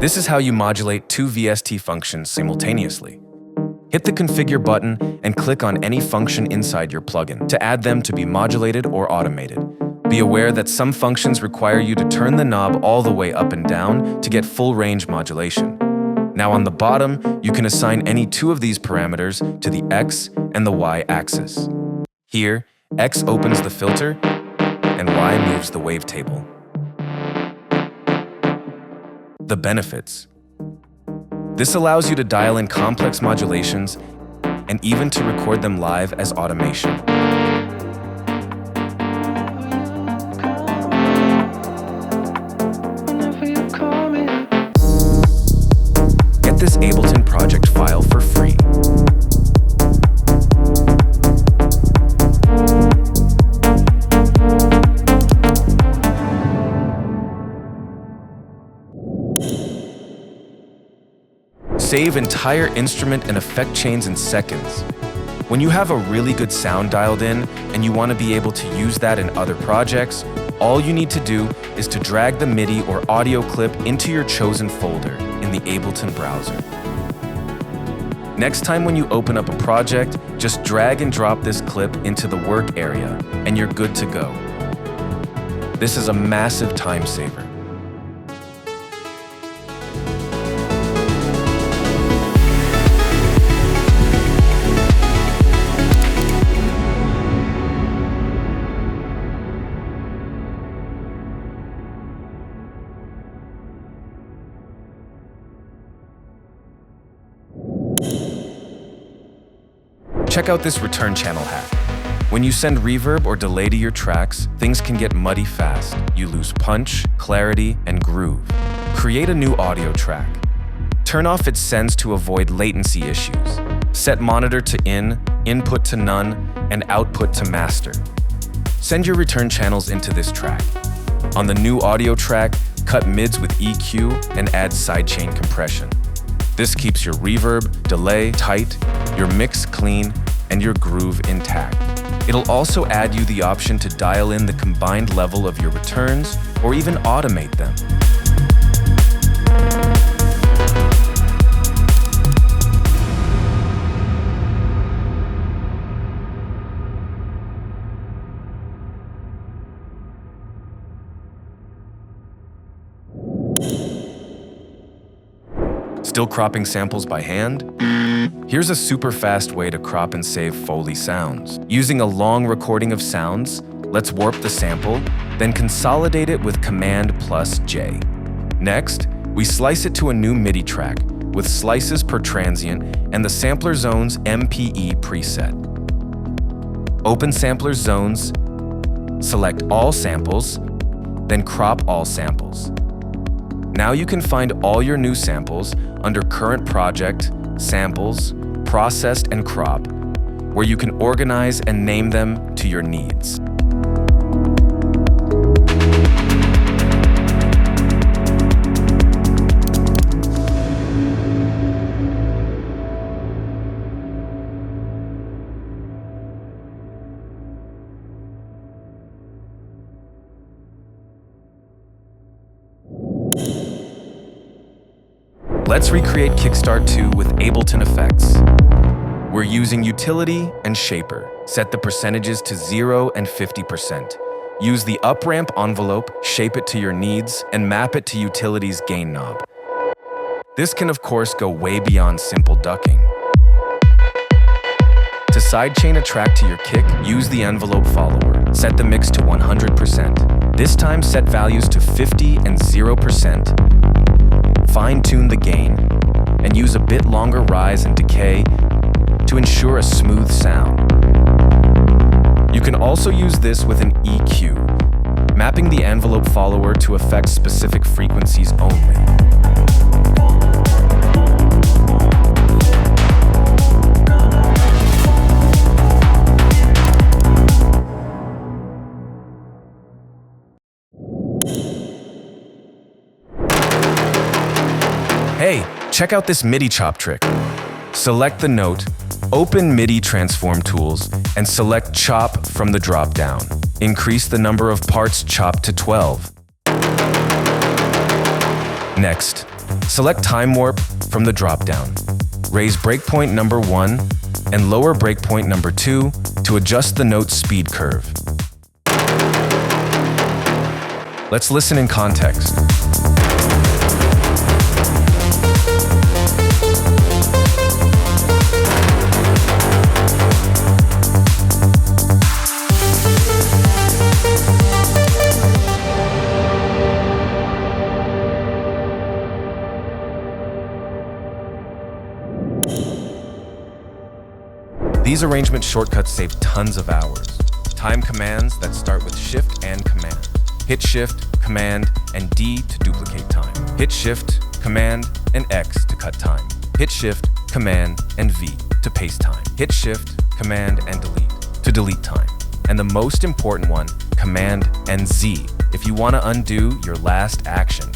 This is how you modulate two VST functions simultaneously. Hit the Configure button and click on any function inside your plugin to add them to be modulated or automated. Be aware that some functions require you to turn the knob all the way up and down to get full range modulation. Now on the bottom, you can assign any two of these parameters to the X and the Y axis. Here, X opens the filter and Y moves the wavetable. The benefits. This allows you to dial in complex modulations and even to record them live as automation. Get this Ableton project file for free. Save entire instrument and effect chains in seconds. When you have a really good sound dialed in and you want to be able to use that in other projects, all you need to do is to drag the MIDI or audio clip into your chosen folder in the Ableton browser. Next time when you open up a project, just drag and drop this clip into the work area and you're good to go. This is a massive time saver. Check out this return channel hack. When you send reverb or delay to your tracks, things can get muddy fast. You lose punch, clarity, and groove. Create a new audio track. Turn off its sends to avoid latency issues. Set monitor to in, input to none, and output to master. Send your return channels into this track. On the new audio track, cut mids with EQ and add sidechain compression. This keeps your reverb, delay tight, your mix clean, and your groove intact. It'll also add you the option to dial in the combined level of your returns or even automate them. Still cropping samples by hand? Here's a super fast way to crop and save Foley sounds. Using a long recording of sounds, let's warp the sample, then consolidate it with Command+J. Next, we slice it to a new MIDI track with slices per transient and the sampler zone's MPE preset. Open sampler zones, select all samples, then crop all samples. Now you can find all your new samples under Current Project, Samples, Processed, and Crop, where you can organize and name them to your needs. Let's recreate Kickstart 2 with Ableton effects. We're using Utility and Shaper. Set the percentages to 0 and 50%. Use the up-ramp envelope, shape it to your needs, and map it to Utility's gain knob. This can, of course, go way beyond simple ducking. To sidechain a track to your kick, use the envelope follower. Set the mix to 100%. This time, set values to 50 and 0%. Fine-tune the gain, and use a bit longer rise and decay to ensure a smooth sound. You can also use this with an EQ, mapping the envelope follower to affect specific frequencies only. Hey, check out this MIDI chop trick. Select the note, open MIDI transform tools, and select chop from the drop-down. Increase the number of parts chopped to 12. Next, Select Time Warp from the drop-down. Raise breakpoint number 1 and lower breakpoint number 2 to adjust the note's speed curve. Let's listen in context. These arrangement shortcuts save tons of hours. Time commands that start with Shift and Command. Hit Shift, Command, and D to duplicate time. Hit Shift, Command, and X to cut time. Hit Shift, Command, and V to paste time. Hit Shift, Command, and Delete to delete time. And the most important one, Command and Z, if you want to undo your last action.